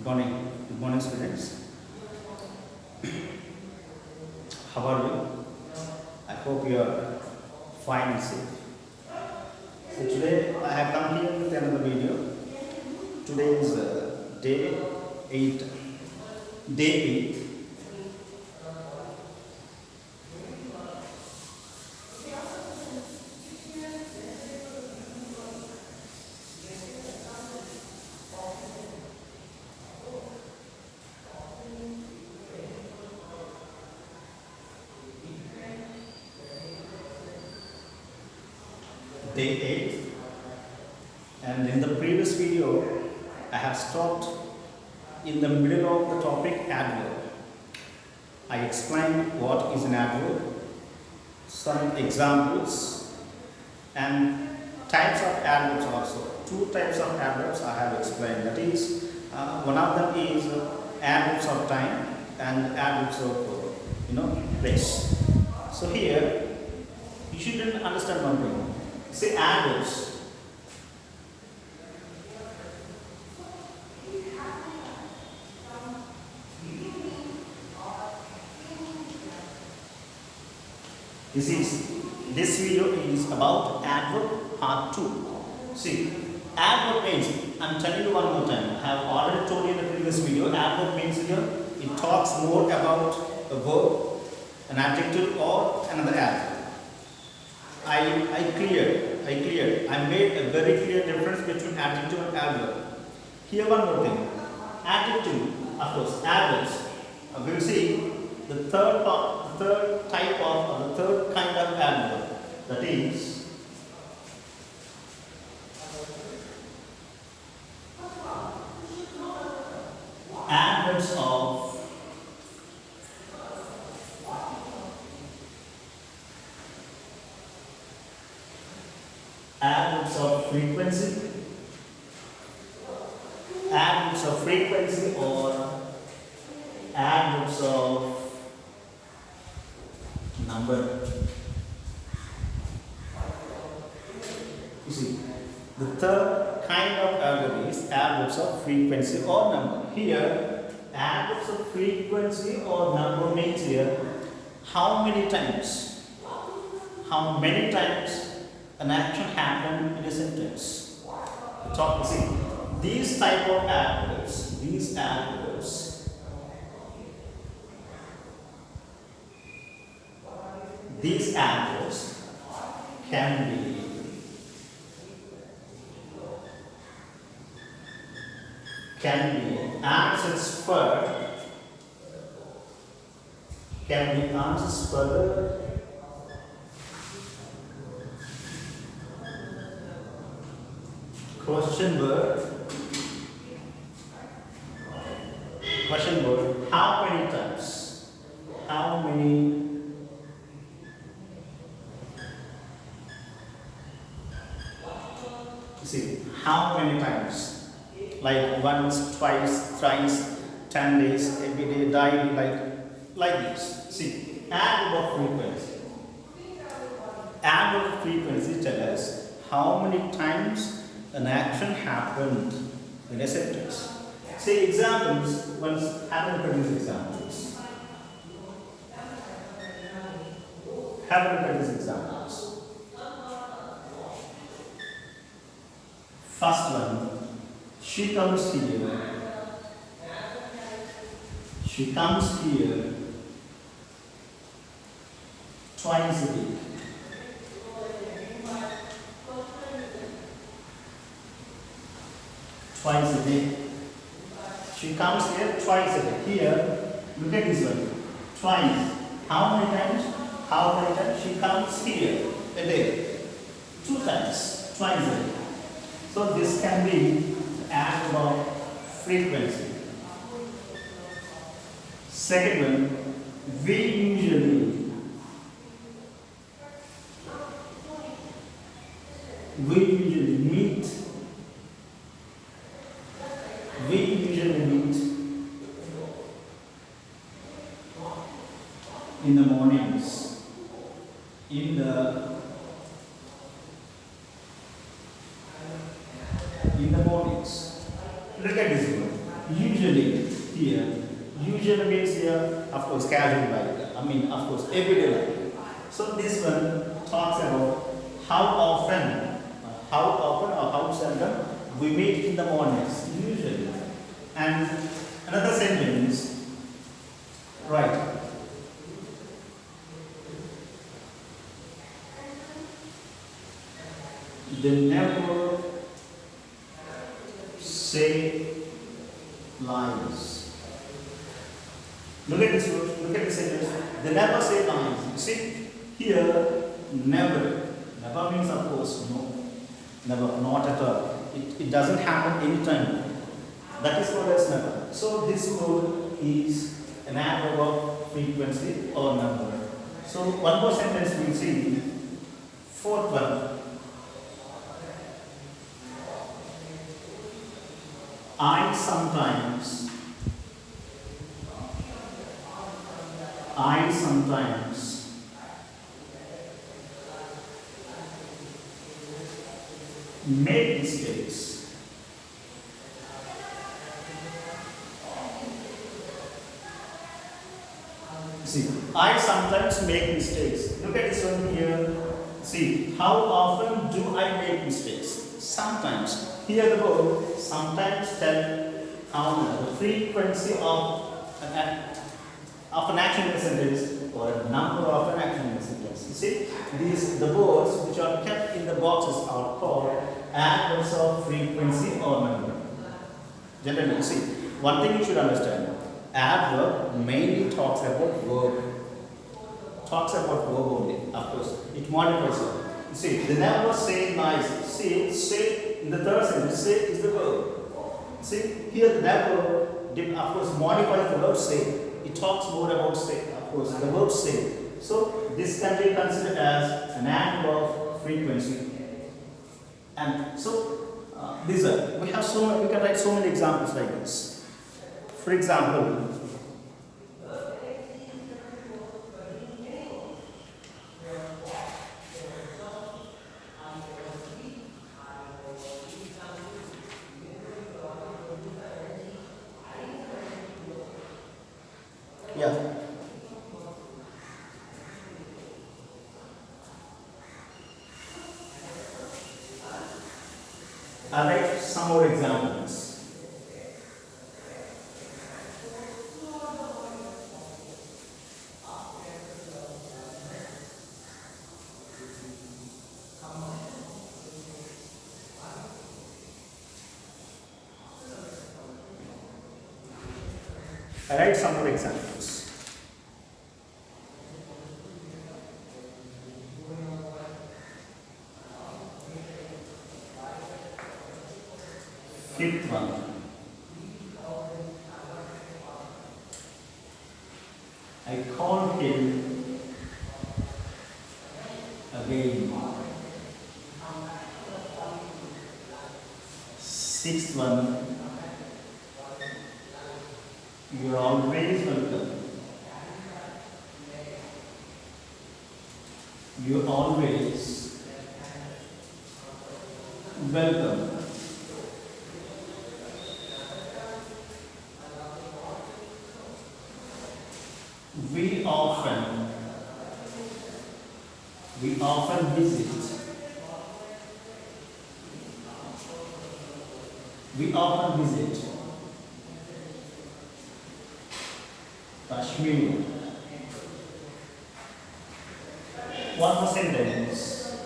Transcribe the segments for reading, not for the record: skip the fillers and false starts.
Good morning, students. How are you? I hope you are fine and safe. So today I have come here with another video. Today is day 8. Day 8. Day 8, and in the previous video I have stopped in the middle of the topic adverb. I explained what is an adverb, some examples, and types of adverbs also. Two types of adverbs I have explained. That is, one of them is adverbs of time and adverbs of place. So here you should understand one thing. Say adverbs. This video is about adverb part 2. See, adverb means, I'm telling you one more time, I have already told you in the previous video, adverb means here, it talks more about a verb, an adjective or another adverb. I cleared. I made a very clear difference between adjective and adverb. Here one more thing. Adjective, of course, adverbs. We will see the third type of, or the third kind of adverb. That is adverbs of frequency, or adverbs of number. You see, the third kind of adverb is adverbs of frequency or number. Here, adverbs of frequency or number means here how many times an action happened in a sentence. These type of adverbs, these adverbs can be answers for the question word, how many times, how many times, like once, twice, thrice, 10 days, every day, daily, like this. See, adverb of frequency. Adverb of frequency tells us how many times an action happened in a sentence. Say examples, once have a produce examples. First one, she comes here. Twice a week. Twice a day. She comes here twice a day. Here, look at this one. Twice. How many times? She comes here a day. 2 times. Twice a day. So this can be adverb of frequency. Second one, we usually meet. In the mornings. Look at this one. Usually here. Usually means here, of course, casual life. I mean, of course, everyday life. So this one talks about how often or how seldom we meet in the mornings, usually. And another sentence, right? They never say lies. Look at this word, look at this sentence. They never say lies. You see, here, never. Never means, of course, no. Never, not at all. It doesn't happen anytime. That is called as never. So this word is an adverb of frequency or number. So one more sentence we will see. Fourth one. I sometimes make mistakes. See, I sometimes make mistakes. Look at this one here. See, how often do I make mistakes? Sometimes. Here the word sometimes tell how the frequency of an action in a sentence or a number of an action in a sentence. You see, the words which are kept in the boxes are called adverbs of frequency or number. Generally, see, one thing you should understand, adverb mainly talks about verb. Talks about verb only, of course. It modifies it. You see, they never say nice. See, say in the third sentence, say is the verb. See, here the never, of course, modifies the verb say. It talks more about say, of course, the verb say. So, this can be considered as an adverb of frequency. And so, we can write so many examples like this. For example, yeah. I'll write some more examples. I write some more examples. Fifth one. I called him again. Sixth one. You are always welcome. You are always welcome. We often visit. We often visit Kashmir. One more sentence.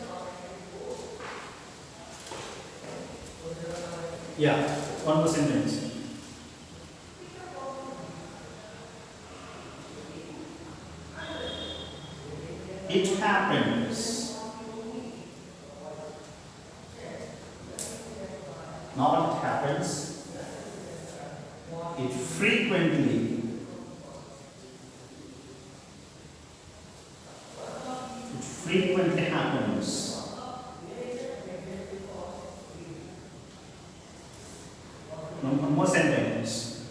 Yeah, one more sentence. It happens. Not it happens. It frequently. It frequently happens. One more sentence.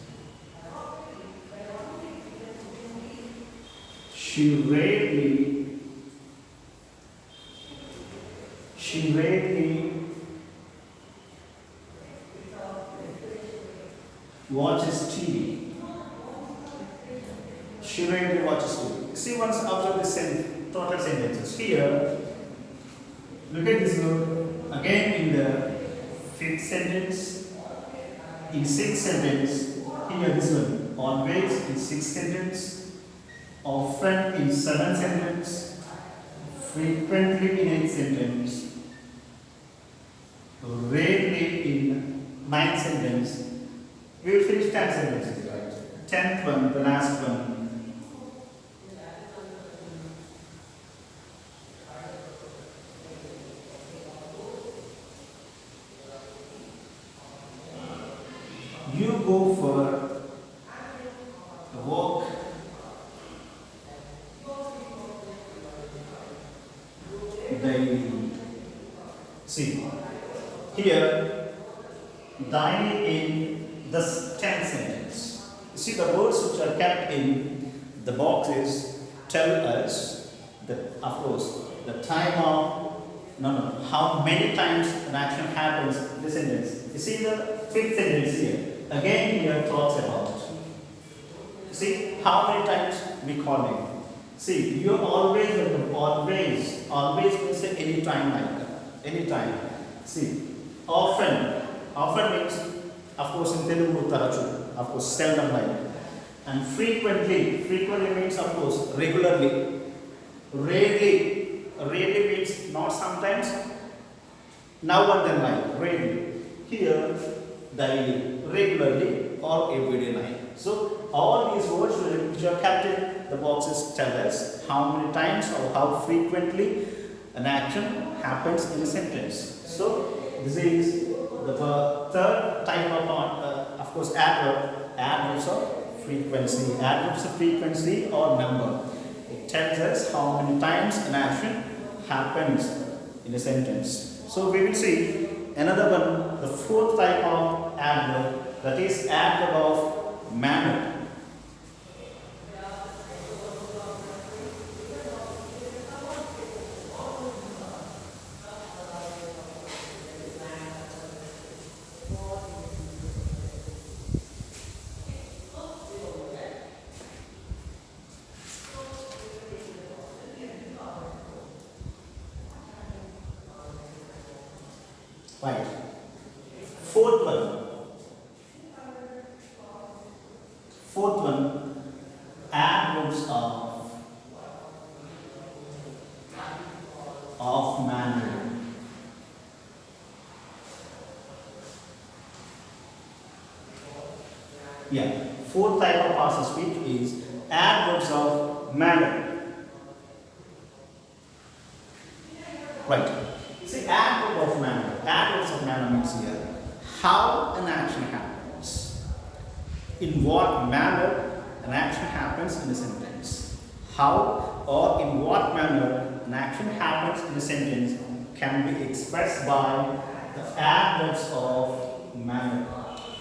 She rarely watches TV. see, once observe this total sentences. Here, look at this word. Again in the fifth sentence, in sixth sentence, here this one. Always in sixth sentence, often in seventh sentence, frequently in eighth sentence, rarely in ninth sentence. We will finish 10 sentences, right? 10th one, the last one. You go for a walk daily. See, here, dining in the 10th sentence. You see, the words which are kept in the boxes tell us that, of course, the time of, how many times an action happens in the sentence. You see the fifth sentence here. Again, here talks about. See, how many times we call him. See, you always welcome. Always means any time like that. Any time. See, often means, of course, in Telugu, tarachu. Of course, seldom like. And frequently means, of course, regularly. Rarely means not sometimes. Now and then like, rarely. Here, daily, regularly, or everyday like. So, all these words which are kept in the boxes tell us how many times or how frequently an action happens in a sentence. So, this is the third type of course, adverbs of frequency. Adverbs of frequency or number. It tells us how many times an action happens in a sentence. So, we will see another one, the fourth type of adverb, that is adverb of manner. Right. Fourth one, adverbs of manner. Yeah, fourth type of parts of speech is adverbs of manner. Right. See, adverb of manner. Adverbs of manner means here how an action happens. In what manner an action happens in a sentence. How or in what manner an action happens in a sentence can be expressed by the adverbs of manner.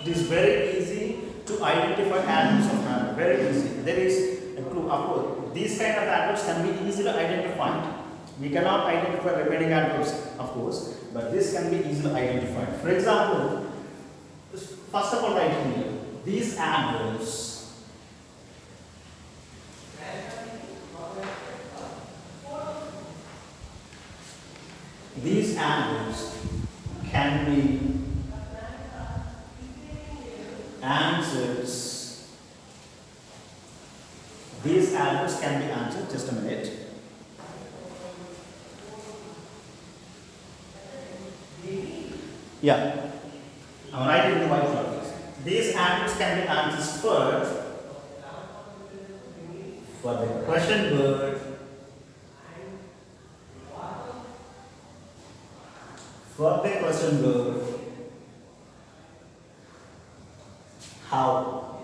It is very easy to identify adverbs of manner. Very easy. There is a clue. Of course, these kind of adverbs can be easily identified. We cannot identify remaining adverbs, of course, but this can be easily identified. For example, first of all, right here, these adverbs can be answers. These adverbs can be answered. Just a minute. Yeah, I'm writing in the white letters. These adverbs can be answers for the question word, how,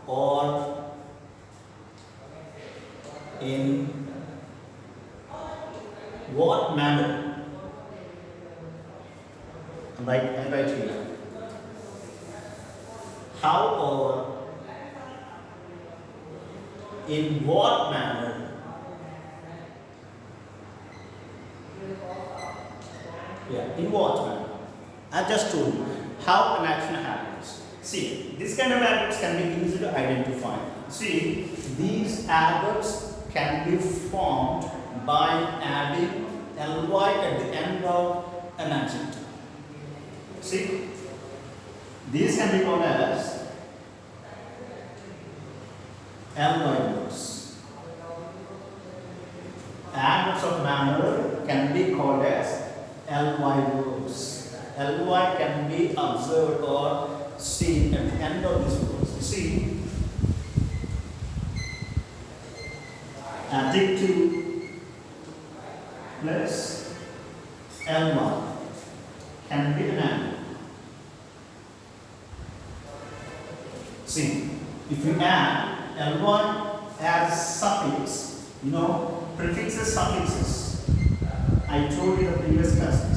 or in what manner. I write here. How or in what manner in what manner. I just told you how an action happens. See, this kind of adverbs can be easily identified. See, these adverbs can be formed by adding ly at the end of an adjective. See, these can be called as ly words. Adverbs of manner can be called as ly words. Ly can be observed or seen at the end of these words. See, adjective plus ly can be an adverb. See, if you add ly as suffix, prefixes, suffixes. I told you in the previous classes.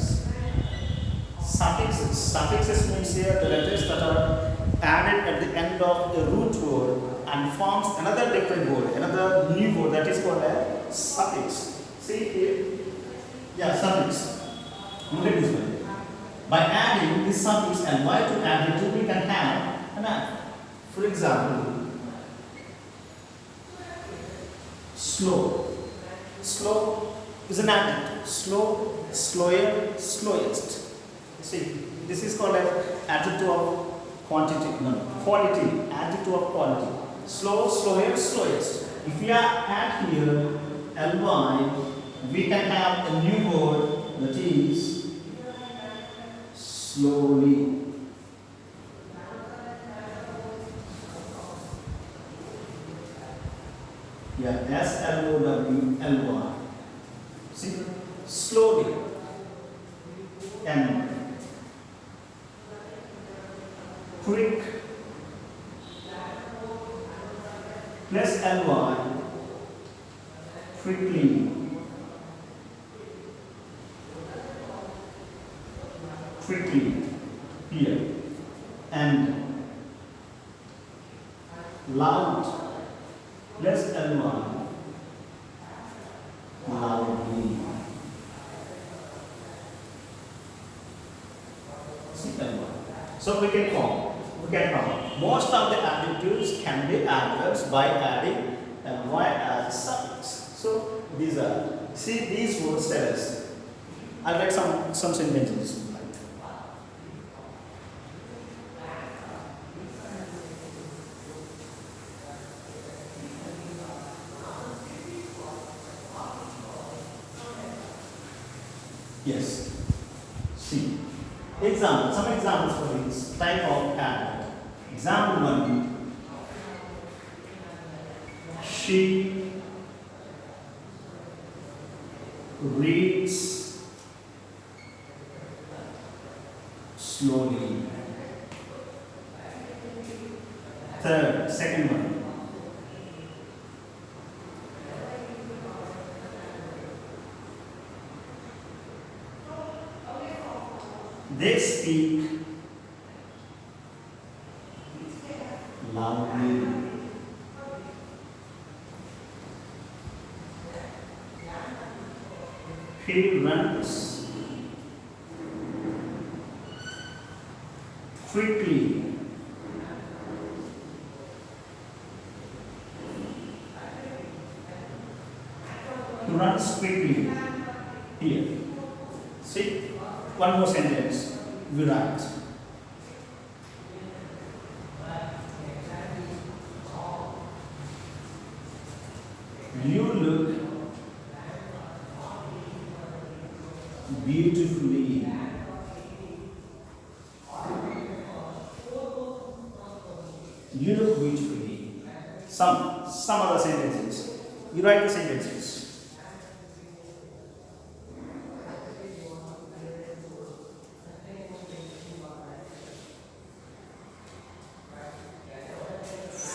Suffixes means here the letters that are added at the end of the root word and forms another different word, another new word that is called a suffix. See here, suffix. Look at this one. By adding this suffix and y to adjective, we can have an adverb. For example, slow. Slow is an adjective. Slow, slower, slowest. See, this is called an adjective of quantity. No, quality. Adjective of quality. Slow, slower, slowest. If we add here ly, we can have a new word that is slowly. slowly. See, slowly. And quick plus ly, quickly. Quickly here. And loud plus ly, loudly. See ly. So we can form. Most of the adjectives can be adverbs by adding ly as a suffix. So these are. See, these words tell us. I'll write some sentences. Yes. See. Some examples for this type of adverb. Example 1. She reads slowly. Second one. They speak loudly. He runs quickly. He runs quickly. Here. See? One more sentence. We write. You look beautifully. You look beautifully. Some other sentences. You write the sentences.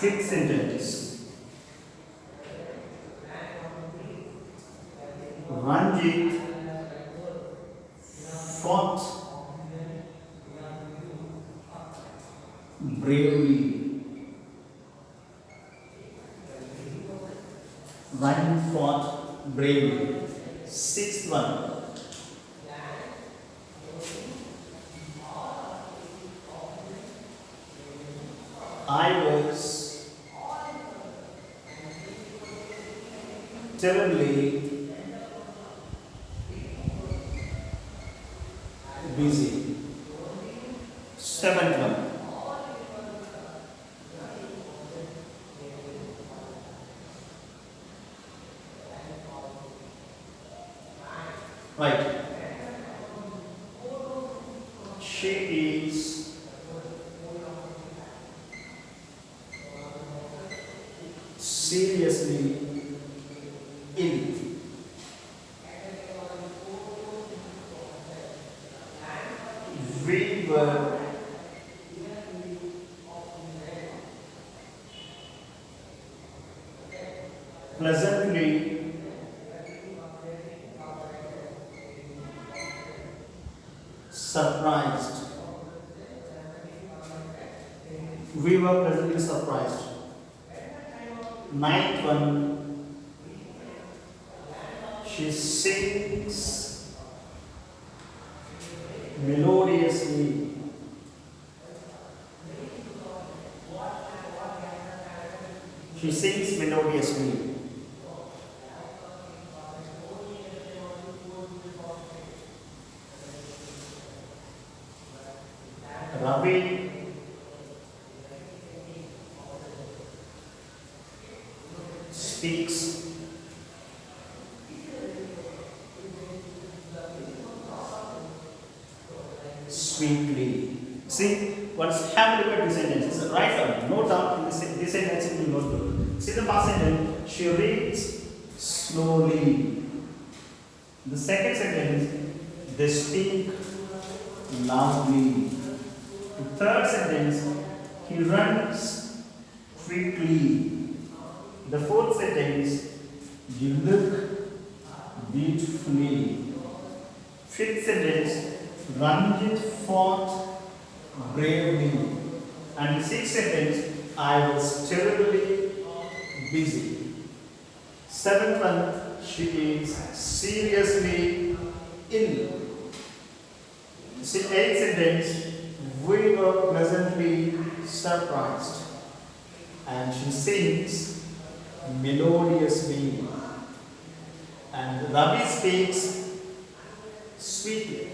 Fifth sentence. Ranjit fought bravely. Ranjit fought bravely. Sixth one. I was terribly busy. Seventh one. Right. She is seriously ill. We were pleasantly surprised. We were pleasantly surprised. Ninth one, she sings melodiously. She sings melodiously. Ravi speaks sweetly. See, let's have a look at the sentences. Write down, note down in this sentence in your notebook. See the first sentence, she reads slowly. The second sentence, they speak loudly. The third sentence, he runs quickly. The fourth sentence, you look beautifully. Fifth sentence, run forth bravely. And the sixth sentence, I was terribly busy. Seventh one, she is seriously ill. Eighth sentence, we were pleasantly surprised. And she sings melodiously. And Ravi speaks sweetly.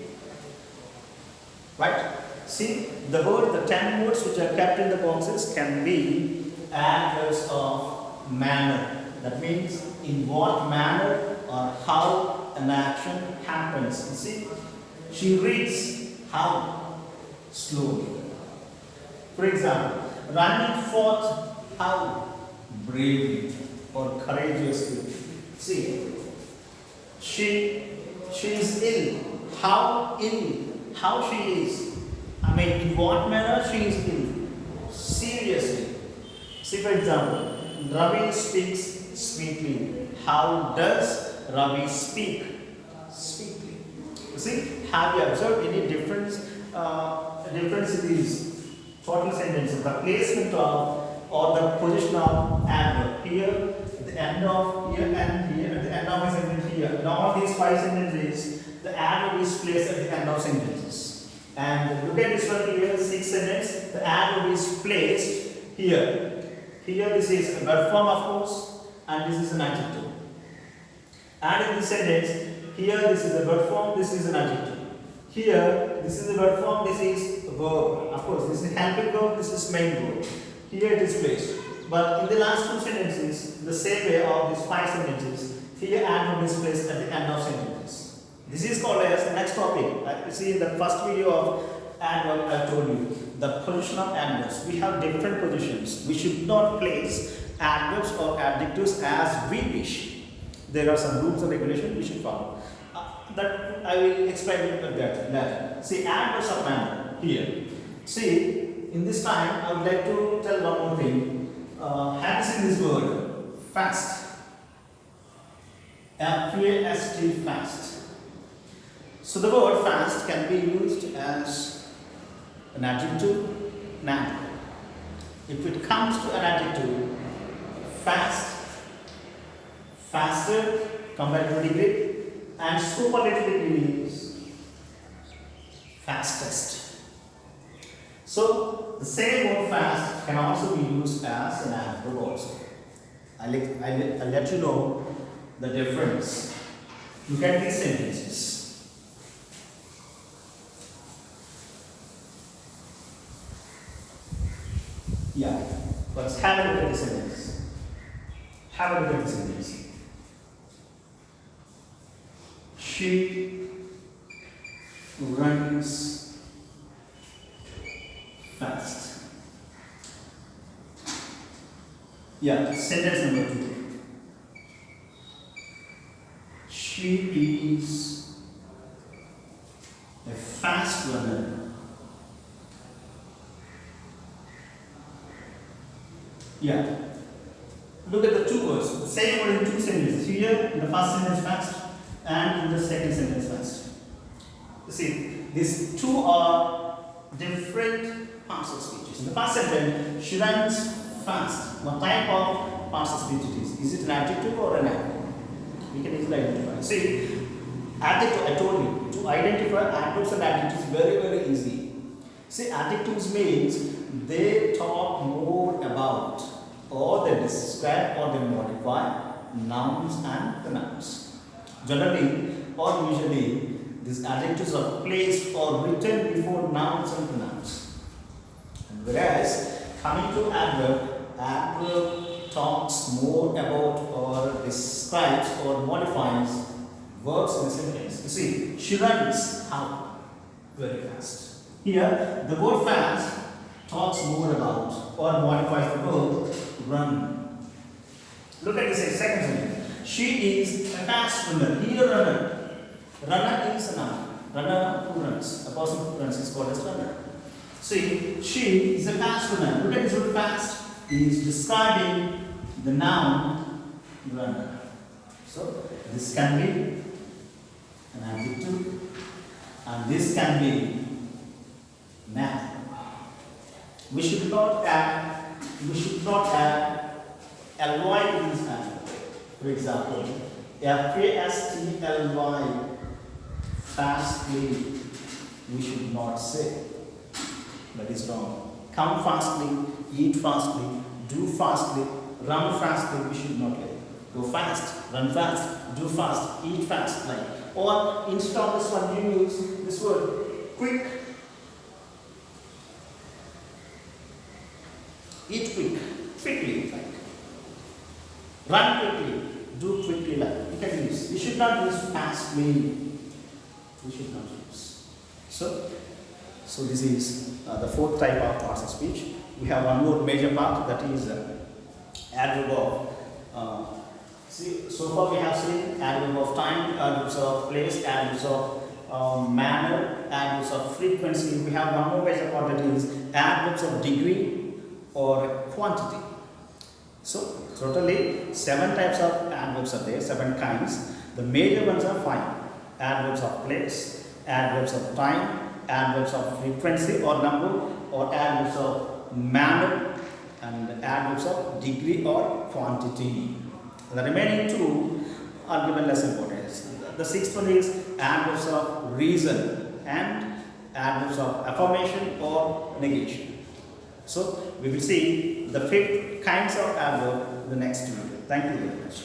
Right? See, the 10 words which are kept in the boxes can be adverbs of manner. That means in what manner or how an action happens. You see, she reads how? Slowly. For example, running forth how? Bravely or courageously. See, she is ill. How ill? How she is? I mean, in what manner she is ill? Seriously. See, for example, Ravi speaks sweetly. How does Ravi speak? Sweetly. See, have you observed any difference in these total sentences? The placement of or the position of adverb. Here, at the end of here and here, at the end of a sentence here. In all these 5 sentences, the adverb is placed at the end of sentences. And look at this one here, 6th sentence, the adverb is placed here. Here this is a verb form, of course, and this is an adjective. And in this sentence, here this is a verb form, this is an adjective. Here, this is a verb form, this is a verb. Of course, this is helping verb, this is main verb. Here it is placed. But in the last 2 sentences, the same way of these 5 sentences, here adverb is placed at the end of sentences. This is called as the next topic. You see in the first video of adverb, I told you the position of adverbs. We have different positions. We should not place adverbs or adjectives as we wish. There are some rules and regulations we should follow. That I will explain that later. See, adverbs of manner here. See, in this time, I would like to tell one more thing. Have you seen this word? Fast. F-A-S-T, fast. So the word fast can be used as an adjective, an adverb. If it comes to an adjective, fast, faster, comparative degree, and superlative degree is fastest. So the same word fast can also be used as an adverb also. I'll let you know the difference. Look at these sentences. Yeah, let's have a look at the sentence. Have a look at the sentence. She runs fast. Yeah, sentence number 2. She is a fast runner. Yeah. Look at the two words. The same word in two sentences. Here in the first sentence fast and in the second sentence fast. You see, these two are different parts of speech. In the first sentence, she runs fast. What type of parts of speech it is? Is it an adjective or an adverb? We can easily identify. See, adjective, I told you, to identify adverbs and adjectives is very, very easy. See, adjectives means they talk more about, or they describe, or they modify nouns and pronouns. Generally or usually, these adjectives are placed or written before nouns and pronouns. And whereas, coming to adverb talks more about or describes or modifies verbs in a sentence. You see, she runs how? Very fast. Here, the word fast talks more about or modifies the verb run. Look at this second sentence. She is a fast runner. Here, runner. Runner is a noun. Runner who runs. A person who runs is called as runner. See, she is a fast runner. Look at this word fast. He is describing the noun runner. So, this can be an adjective and this can be an adverb. We should not add ly to this adverb. For example, fastly, fastly, we should not say. That is wrong. Come fastly, eat fastly, do fastly, run fastly, we should not say. Go fast, run fast, do fast, eat fast, like. Or instead of this one, you use this word quick. Eat quickly, like. Run quickly, do quickly, like. You can use. You should not use fastly. We should not use. So this is the fourth type of parts of speech. We have one more major part, that is adverb of. See, so far we have seen adverb of time, adverbs of place, adverbs of manner, adverbs of frequency. We have one more major part, that is adverbs of degree or quantity. So totally 7 types of adverbs are there, 7 kinds. The major ones are 5. Adverbs of place, adverbs of time, adverbs of frequency or number, or adverbs of manner, and adverbs of degree or quantity. The remaining 2 are given less importance. The 6th one is adverbs of reason and adverbs of affirmation or negation. So we will see the 5 kinds of adverb in the next video. Thank you very much.